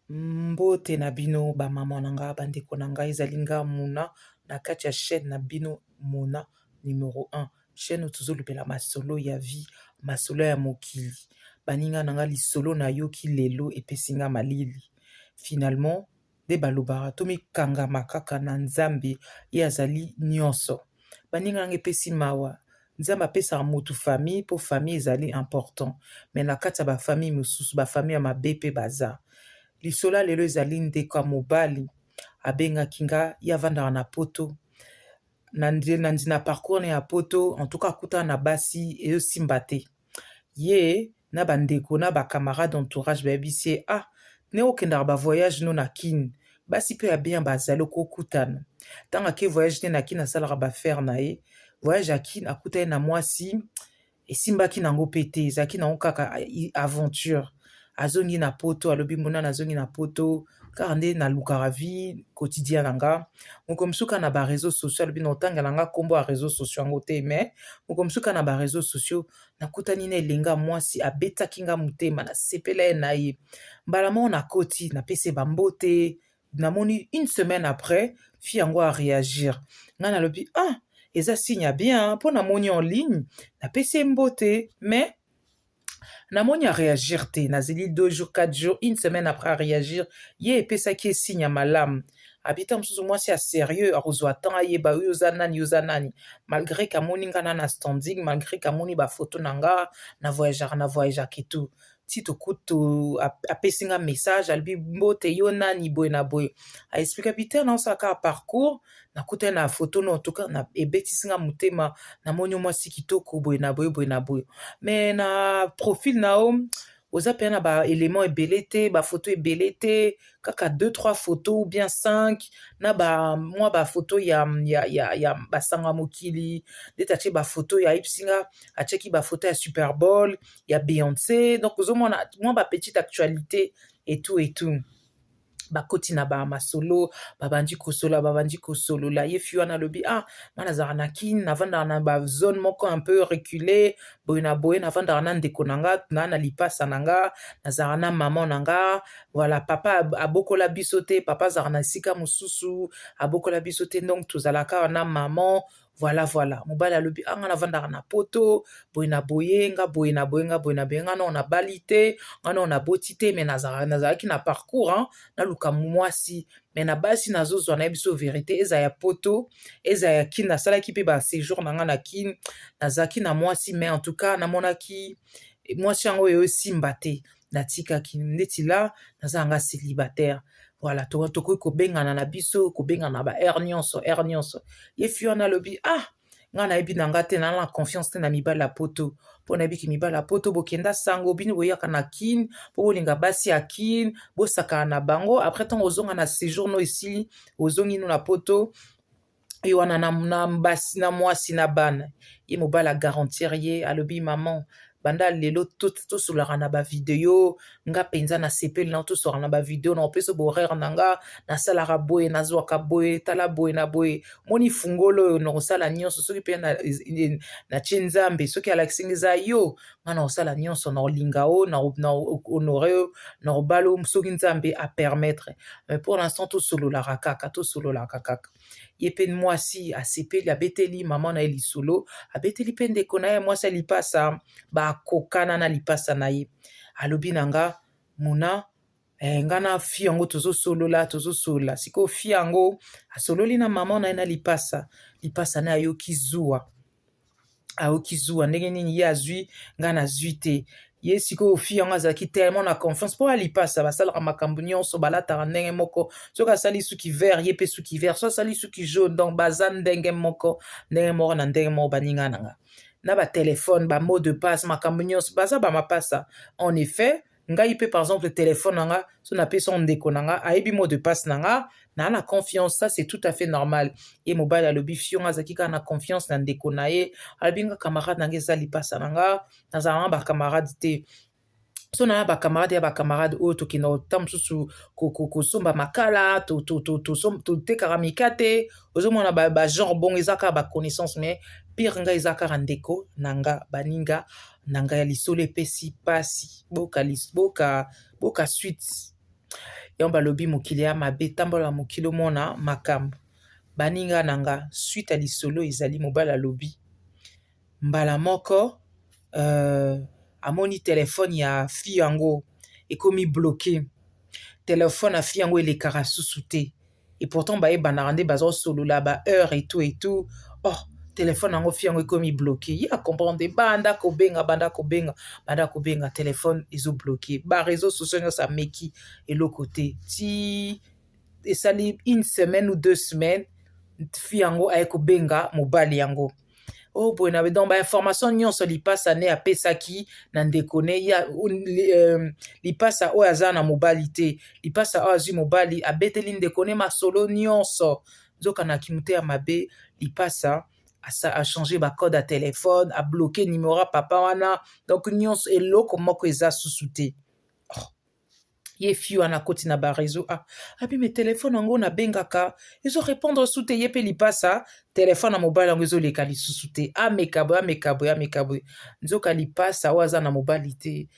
Mbote na bino bamama na nga bandeko na ngai ezali nga Muna na kati ya chaîne na bino Muna numéro 1 chaîne oyo tozolobela masolo ya vie masolo ya mokili baninga na nga lisolo nayoki lelo epesi nga malili finalement nde balobaka tomikangama kaka na Nzambe ye azali nyonso baninga na nga epesi mawa Nzambe apesaka motu famille mpo famille ezali important me na kati ya bafamille mosusu bafamille ya mabe mpe baza lisolo lelo ezali ndeko ya mobali abengaki nga ye avandaka na poto na parcours na ya poto en tout cas akutana na basi ezosimba te ye na bandeko na bacamarade entourage bayebisi ye ne okendaka bavoyage no na kine basi mpe ya bien bazali okokutana ntango ake voyage te na kine asalaka bafere na ye voyage ya kine akuta ye na mwasi esimbaki nango mpe te ezalaki nango kaka aventure azongi na poto alobi monana azongi na poto kaka nde nalukaka vie quotidien na nga moko mosuka na bareseau sociaux alobi na otangela nga nkombo ya réseau sociaux yango te me moko mosuka na bareseau sociaux nakutani na elenga mwasi abetaki nga motema nasepela ye na ye mbala moko nakoti napesi bambote namoni une semaine après fi yango aréagir ngai nalobi eza signe ya bien mpo namoni en ligne napesi ye mbote mais namoni aréagir te nazeli 2 jours 4 jours une semaine après aréagir ye epesaki ye signe ya malamu abita mosusu mwasi ya sérieux akozwa temps ayeba oyo oza nani malgré kamoni nga na standing malgré kamoni bafoto na nga na voyageaka etu ti tokutu apesi nga message alobi mbote yo nani boye na boye aexplika bite naosala kaka parcours nakutani na foto no toka ebetisi nga motema namoni mwasi kitoko boye na boye me na profil na yo oza mpe na baélément ebele te bafoto ebele te kaka 2-3 photos ou bien 5 na mwa bafoto ya basanga mokili ndeti atie bafoto ya yebsinga atieki bafoto ya Super Bowl ya Beyoncé donc ozomona mwa bapetite actualité etu bakoti na bamasolo babandi kosolola ye fi wana alobi nga nazalaka na kine navandaka na bazone moko un peu reculé boye na boye navandaka na ndeko na nga na lipasa na nga nazalaka na mama na nga voilà papa abokola biso te papa azalaka na esika mosusu abokola biso te donc tozalaka na maman voilà mobali alobi nga navandaka na poto boye na boye nga boye na boye nga nao nabali te nga nao naboti te me nazalaki na parcours naluka mwasi me na basi nazozwa na ye biso verité eza ya poto eza ya kine nasalaki mpe baséjour na nga na kine nazalaki na mwasi mais en tout cas namonaki mwasi yango oyo esimba te natikaki ndeti la nazalanga célibataire voilà tokoki kobengana na biso kobengana na ba aire nyonso ye fi wana alobi nga nayebi na nga te na confiance te na mibali ya poto mpo nayebiki mibali ya poto bokenda sango bino boyaka na kine mpo bolinga basi ya kine bosakana na bango après ntango ozonga na séjour no esili ozongi no na poto ye wana na mwasi na bana ye mobali agarantir ye alobi maman banda lelo tosolaka na bavideo nga mpenza nasepeli na tosolaka na bavideo na opesa bohoraire na nga nasalaka boye nazwaka boye tala boye na boye moni fungolo oyo nakosala nyonso soki mpe natie Nzambe soki alakisinga eza yo nga na kosala nyonso na kolinga o na honore o na kobala o soki Nzambe apermettre mais pour l'instant tosololaka kaka ye mpe mwasi asepeli abeteli mama na ye lisolo abeteli mpe ndeko na ye mwasi alipasa bakokana na lipasa na ye alobi na nga Muna nga na fi yango tozosolola sikoyo fi yango asololi na mama na ye na lipasa na ye ayoki zuwa ndenge nini ye azwi nga nazwi te ye sikoyo fi yango azalaki tellement na confiance mpo alipasa basalaka makambo nyonso balataka ndenge moko soki asali suki vert ye mpe suki vert so asali suki jaune donc baza ndenge moko na ndenge moko baninga na nga na batelefone bamot de passe makambo nyonso baza bamapasa en effet ngai mpe par exemple telefone na nga so napesi ndeko na nga ayebi mot de passe na nga na confiance ça c'est tout à fait normal ye mobali alobi fi yango azalaki kaka na confiance na ndeko na ye alobi nga camarade na nga eza lipasa na nga nazala na bacamarade te so na bacamarade ya bacamarade oyo tokenda ota mosusu kosomba makala totekaka mikate ozomona bagenre bongo eza kaka baconnaissance mais pire ngai eza kaka ndeko na nga baninga na ngai ya lisolo epesi pasi boka suite yango balobi mokili ya mabe tambola mokili omona makambo. Baninga nanga suite à lisolo ezali mobali alobi mbala moko amoni telefone ya fille yango ekomi bloqué. Telefone ya fille yango elekaka susu te. Et pourtant bayebana nde bazosolola ba heure et tout. Oh, telefone yango fille yango ekomi bloqué. Ya comprendre banda kobenga telefone ezo bloqué. Ba réseaux sociaux nyonso ameki eloko te. Ti esali une semaine ou 2 semaines fille yango aye kobenga mobali yango. Oh boy na donc ba information nyonso lipasa ne apesaki na ndeko ne ya lipasa oyo aza na mobali te. Lipasa oyo azwi mobali abeteli ndeko ne masolo nyonso. Nzoka na kimute ya mabe lipasa a changé ba code à téléphone, a bloqué numéro papa wana. Donc nyonso eloko moko eza susu te. Ye fi wana koti na ba réseau abi me téléphone yango na bengaka ezo répondre sous te ye pe lipasa téléphone na mobile yango ezo leka lisusu te amekabo nzoka lipasa waza na mobile te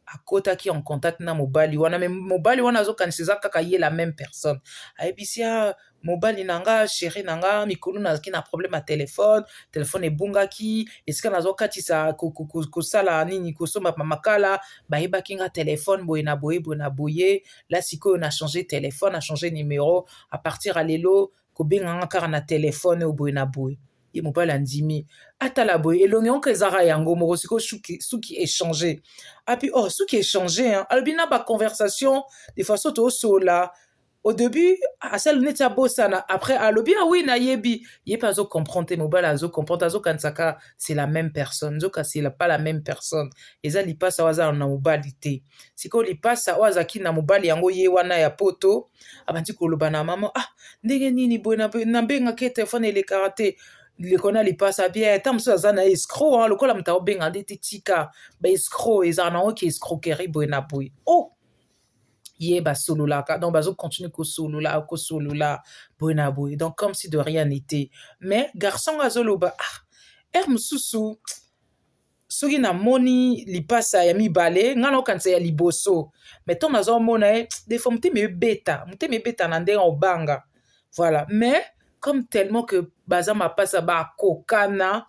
akotaki en contact na mobali wana me mobali wana azokanisa eza kaka ye la même personne ayebisi mobali nanga chéri nanga mikolo nazaki na problème ya telefone ebungaki esika nazokatisa kosala nini kosomba makala bayebaki nga telefone boye na boye la sikoyo na changé telefone na changé numéro à partir ya lelo kobenganga kaka na telefone oyo boye na boye ye mobali andimi atala boye elongi onko ezaka yango moko sikoyo suki échanger api suki échanger alobi na baconversation de façon tosola au début asali neti abosana après alobi oui nayebi ye mpe azocomprendre te mobali azocomprendre azokanisaka c'est la même personne nzoka c'est pas la même personne eza lipasa oyo aza na mobali te sikoyo lipasa oyo azalaki na mobali yango ye wana ya poto abandi koloba na mama ndenge nini boye nabengaki telefone elekaka te lekona lipasa bien ta mosusu aza na escroc lokola moto aobenga nde te tika baescroc ezala nango ke escroquerie boye na boye ye basololaka donc bazocontinue kosolola boye na boye donc comme si de rien n'était mais garçon azoloba mosusu soki namoni lipasa ya mibale nga naokanisa ya liboso mais ntango nazomona ye des fois motema ebeta na ndenge obanga voilà mais comme tellement que baza mapasa bakokana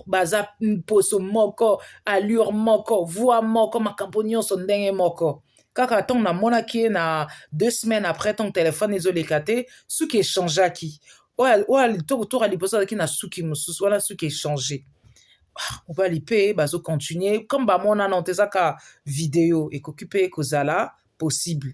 baza poso moko allure moko voix moko makambo nyonso ndenge moko kaka ntango namonaki ye na 2 semaines après ntango telefone ezoleka te suki échangeaki oyo toka liboso azalaki na suki mosusu wana suki échange mobali mpe bazocontinue comme bamonana te ezaka video ekoki mpe kozala possible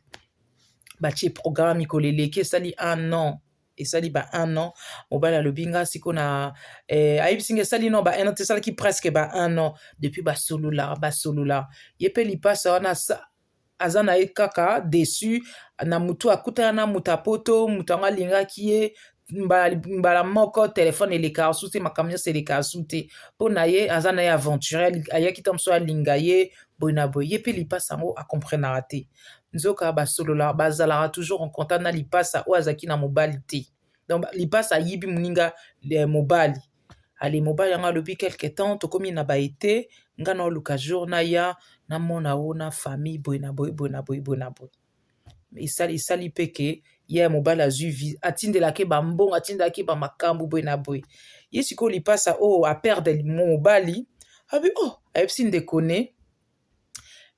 batie programme mikolo eleki esali 1 an esali ba 1 an mobali alobi nga siko na ayebisi nga esali no ba 1 an te esalaki presque ba 1 an depuis basolola ye mpe lipasa wana aza na ye kaka déçu na mutu akutana na mutu apoto mutu yango alingaki ye mbala moko telefone elekaka su te makambo nyonso elekaka su te mpo na ye aza na ye aventure ayaki ta mosusu alinga ye boye na boye ye mpe lipasa yango akomprenaka te nzoka basolola bazalaka toujours en contact na lipasa oyo azalaki na mobali te donc lipasa ayibi moninga mobali ale mobali yango alobi quelque temps tokomi na baete nga na oluka jour na ya namona o na famille boye na boye esali mpe ke ye mobali azwi atindelaki bambongo atindelaki bamakambo boye na boye ye sikoyo lipasa oyo aperde mobali abi ayebisi ndeko ne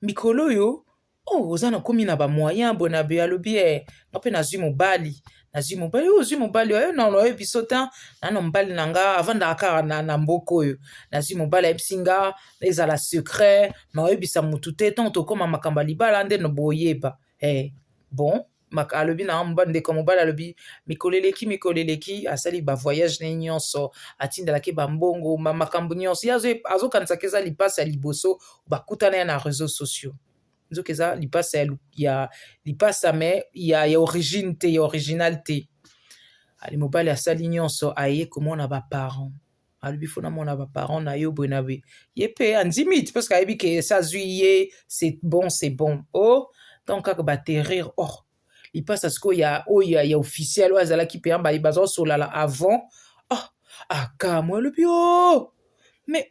mikolo oyo oza nakomi na bamoyen boye na boye alobi nga mpe nazwi mobali ozwi mobali oyo nano oyebi so te nano mobali na nga avandaka kaka na mboka oyo nazwi mobali ayebisi nga ezala secret na oyebisa mutu te ntango tokóma makambo ya libala nde no boyeba bon alobi na ndeko mobali alobi mikolo eleki asali bavoyage ne nyonso atindelaki bambongo makambo nyonso ye azokanisaka eza lipasa ya liboso bakutana ye na réseaux sociaux nzoka eza lipasa me ya origine te ya original te ali mobali asali nyonso aye komona baparent alobi fo namona baparent na yo boye na boye ye mpe andimi te parce que ayebi ke esi azwi ye c'est bon donc kaka baterrir lipasa sikoyo oyo ya officiel oyo azalaki mpe yamba bazosolala avant akamwe alobi mais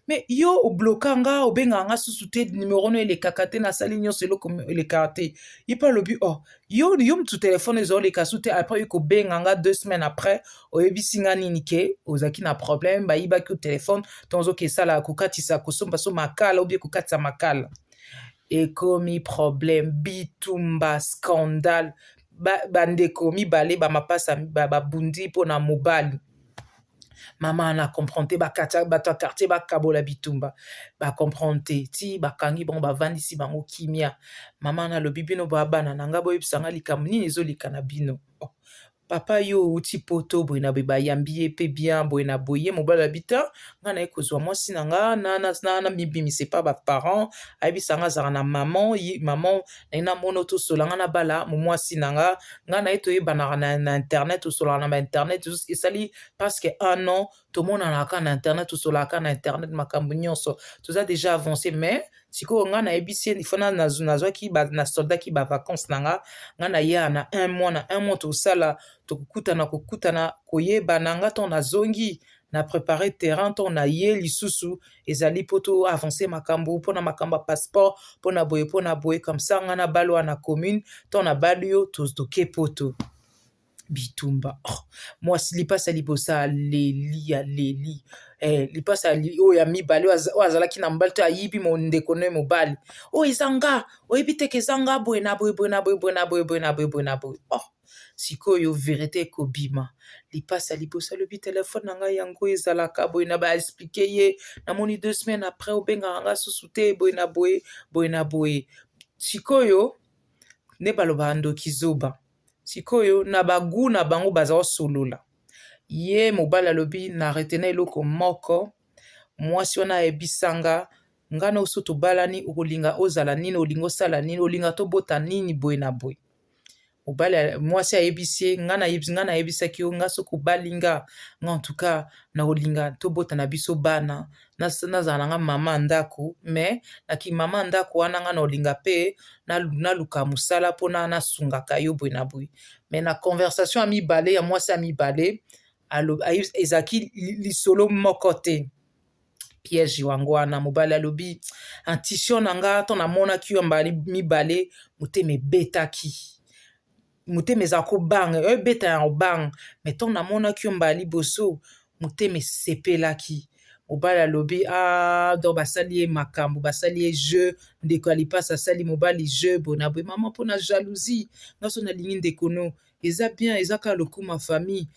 mais yo obloka nga obenga nga susu te numéro no elekaka te nasali nyonso eloko elekaka te ye mpe alobi oh yo mutu telefone ezoleka su te après yo kobenga nga 2 semaines après oyebisi nga nini ke ozalaki na problème bayibaki yo telefone to ozokesala kokatisa kosomba so makala obie kokatisa makala ekomi problème bitumba scandale bandeko mibale bamapasa babundi mpo na mobali mama na comprendre te bato ya quartier bakabola bitumba bacomprendre te ti bakangi bango bavandisi bango kimia mama nalobi bino babana na nga boyebisanga likambo nini ezolika na bino papa yo uti poto boye na boye bayambi ye mpe bien boye na boye mobali abi te nga naye kozwa mwasi na nga na mibimise pa baparent ayebisanga azala na maman naye namona tosola nga na bala mwasi na nga naye toyebanaka na internet tosolaka na bainternet esali presque 1 an tomonanaka na internet tosolaka na internet makambo nyonso toza déjà avancé mais sikoyo nga nayebisi ye ifona nazwaki na soldaki bavacance na nga naye na 1 mois tosala kokutana koyebana nga to nazongi na préparé terrain to na ye lisusu ezali mpo to avance makambo mpona makambo ya passeport mpona boye comme ça nga na bali wana commune to na bali yo toke poto bitumba mwasi lipasa libosa aleli lipasa oyo ya mibale oyo azalaki na mobali to ayibi ndeko no mobali oyo eza nga oyebi teke eza nga boye na boye sikoyo verité ekobima lipasa libosa alobi telefone na ngai yango ezalaka boye na baexplike ye namoni 2 semaines après obengaka nga susu te boye na boye sikoyo nde balobaka ndoki zoba sikoyo na bagu na bango baza kosolola ye mobali alobi na retena eloko moko mwasi wana ayebisanga nga na oso tobalani okolinga ozala nini olinga osala nini olinga tobota nini boye na boye mwasi ayebisi nga nayebisaki yo nga soki obalinga nga en tout cas na olinga tobota na biso bana nazala nanga mama ndako mais naki mama ndako wana nga na olinga mpe naluka mosala mpona nasungaka yo boye na boye mais na conversation ya mibale ya mwasi ya mibale ezalaki lisolo moko te piège wango wana mobali alobi intuition na nga to namonaki yo mibale motema ebetaki motema eza kobanga oyebeta ya obanga mais ntango namonaki yo mbala liboso motema esepelaki mobali alobi donc basali ye makambo basali ye jeu ndeko ya lipasa asali mobali jeu boye na boye mama mpona jalousie nga so nalingi ndeko no eza bien eza kaka lokuma famille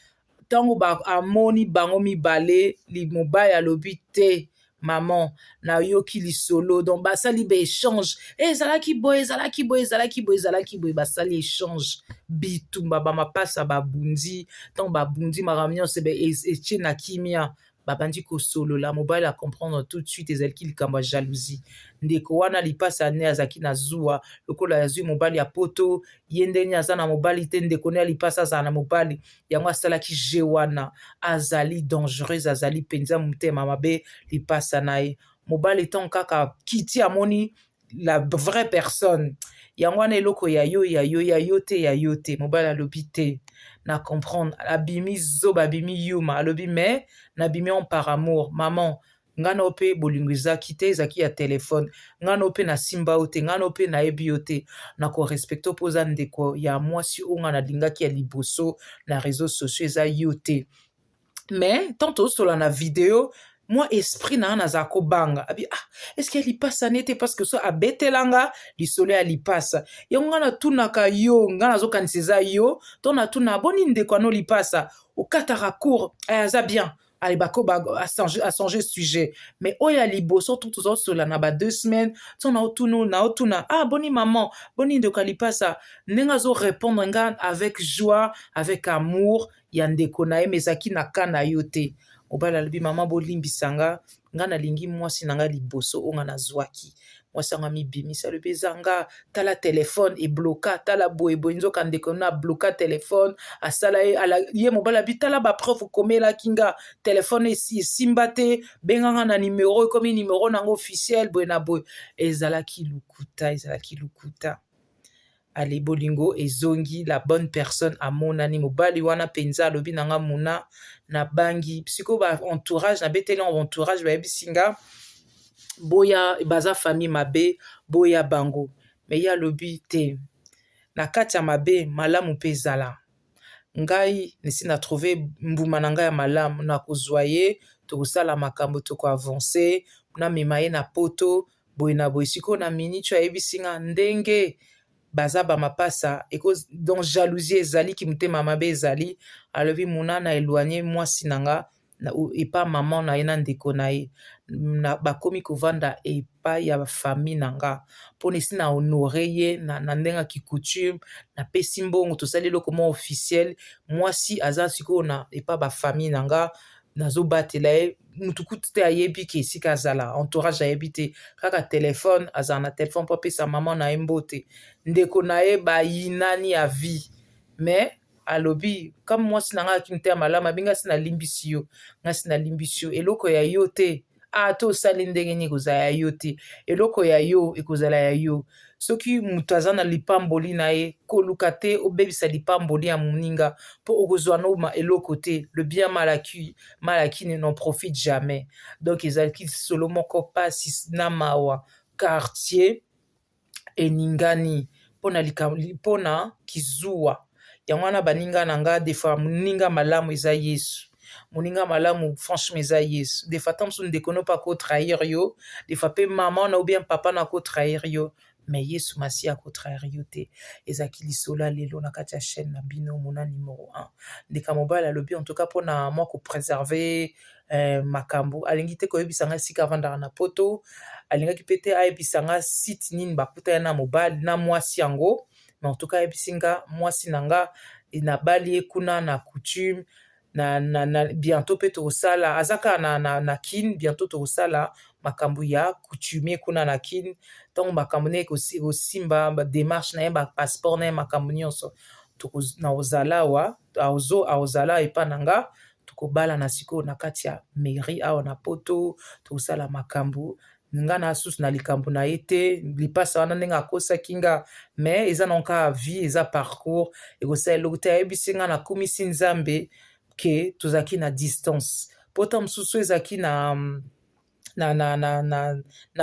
ntango amoni bango mibale mobali alobi te maman nayoki lisolo donc basali baéchange ezalaki boye basali échange bitumba bamapasa babundi ntango babundi makambo nyonso etie na kimia babandi kosolola mobali acomprendre tout de suite ezalaki likambo ya jalousie ndeko wana lipasa ne azalaki na zuwa lokola yazwi mobali ya poto ye ndenge aza na mobali te ndeko ne ya lipasa azala na mobali yango asalaki je wana azali dangereuse azali mpenza motema mabe lipasa na ye mobali ntango kaka kiti amoni la vraie personne yango wana eloko ya yo te mobali alobi te na comprendre abimi zoba abimi yuma alobi mais nabimi on par amour maman nga na ope bolingo ezaki te ezaki ya telefone nga na ope nasimba yo te nga na ope nayebi yo te na korespecte mpo oza ndeko ya mwasi oyo nga nalingaki ya liboso na réseaux sociaux eza yo te mais tant tozosola na video moi esprit na nga nazala kobanga abi eske lipasa nete parce que so abetelanga lisolo ya lipasa yango nga natunaka yo nga nazokanisa eza yo to natuna boni ndeko ano lipasa okataka cour aza bien allez a changer sujet mais oyo ya liboso to tozosola na ba 2 semaines to naotuna boni maman boni ndeko ya lipasa ndenge azorépondre nga avec joie avec amour ya ndeko na ye mezaki na ka na yo te mobali alobi mama bolimbisanga nga nalingi mwasi na nga liboso oyo nga nazwaki mwasi yango amibimisa alobi ezanga tala telefone ebloka tala boyeboye nzoka ndeko na abloka telefone asala ye mobali abi tala bapreuve okomelaki nga telefone esimba te benganga na nimero ekomi nimero nango officiel boye na boye ezalaki lukuta ale bolingo ezongi la bonne personne amonani mobali wana penza alobi nanga muna na bangi siko ba entourage na beteli entourage bayebisinga boya baza famille mabe boya bango me ye alobi te na kati ya mabe malamu mpe ezala ngai nesi na trouve mbuma na ngai ya malamu na kozwa ye tokosala makambo tokoavance namema ye na poto boye na boye sikoyo na minitio ayebisi nga ndenge baza bamapasa donc jalousie ezali ki motema mabe ezali alobi muna na éloigne mwasi na nga epa mama na ye na ndeko na ye bakomi kovanda epai ya famille na nga mpona esi na honore ye na ndenge ya kicoutume napesi mbongo tosali eloko mwa officiel mwasi aza sikoyo na epa bafamille na nga nazobatela ye mutu kutu te ayebi ke esika azala entourage ayebi te kaka telefone azala na telefone mpo apesa mama na ye mbote ndeko na ye bayinani ya vie me alobi kama mwasi na ngai akimi te ya malamu abi ngasi nalimbisi yo ngasi nalimbisi yo eloko ya yo te to osali ndenge nini ekozala ya yo te eloko ya yo ekozala ya yo soki moto aza na lipamboli na ye koluka te obebisa lipamboli ya moninga mpo okozwa noma eloko te le bien mal acquis ne n'en profite jamais donc ezalaki solo moko pasi na mawa quartier eningani mpona kizuwa yango wana baninga na nga defa moninga malamu eza yesu moninga malamu franchement eza yesu defa ta mosusu ndeko no mpe akotrahir yo defa mpe mama na ou bien papa na akotrahir yo me yesu masi akotrahir yo te ezalaki lisolo ya lelo na kati ya chaîne na bino mona numero 1 ndeka mobali alobi en tout cas mpona mwa kopréserve makambo alingi te koyebisa nga esika avandaka na poto alingaki mpe te ayebisa nga site nini bakutaya na mobali na mwasi yango mais en tout cas ayebisi nga mwasi na nga nabali ye kuna na coutume bientôt mpe tokosala aza kaka na kine bientôt tokosala makambo ya coutumier kuna na kine ntango makambo na ye ekosimba badémarche na ye bapasseport na ye makambo nyonso naozala awa aozala epa na nga tokobala na sikoyo na kati ya mairie awa na poto tokosala makambo nga na susu na likambo na ye te lipasa wana ndenge akosaki nga me eza na kaka vie eza parcours ekosala eloko te ayebisi nga nakomisi nzambe ke tozalaki na distance mpo ta mosusu ezalaki na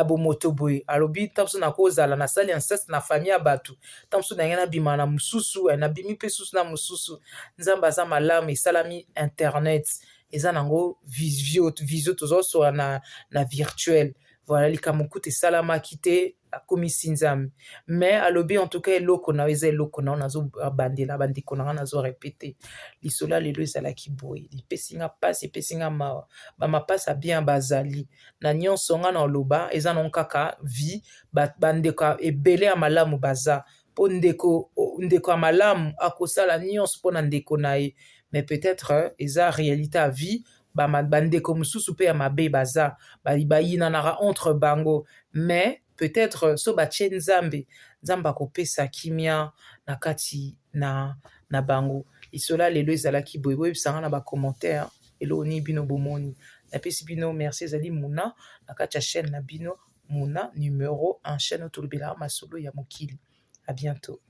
bomoto boye alobi ntan mosusu nakozala nasali inceste na famille ya bato ntan mosusu nange nabima na mosusu nabimi mpe susu na mosusu nzambe aza malamu esalami internet eza nango visio tozosola na virtuel voilà likambo kutu esalamaki te akomisi nzambe mais alobi en tout cas eloko na eza eloko nao nazobandela bandeko na nga nazorepete lisolo ya lelo ezalaki boye lipesi nga mpasi epesi nga mawa bamapasi bien bazali na nyonso nga na oloba eza nango kaka vie bandeko ebele ya malamu baza mpo ndeko ya malamu akosala nyonso mpona ndeko na ye mais peut-être eza réalité ya vie bandeko mosusu mpe ya mabe baza bayinanaka entre bango mais peut-être so batie nzambe akopesa kimia na kati na bango lisolo ya lelo ezalaki boye boyebisanga na bacommentaire eloko nini bino bomoni napesi bino merci ezali muna na kati ya chaîne na bino muna numero 1 chaîne otolobelaka masolo ya mokili à bientôt.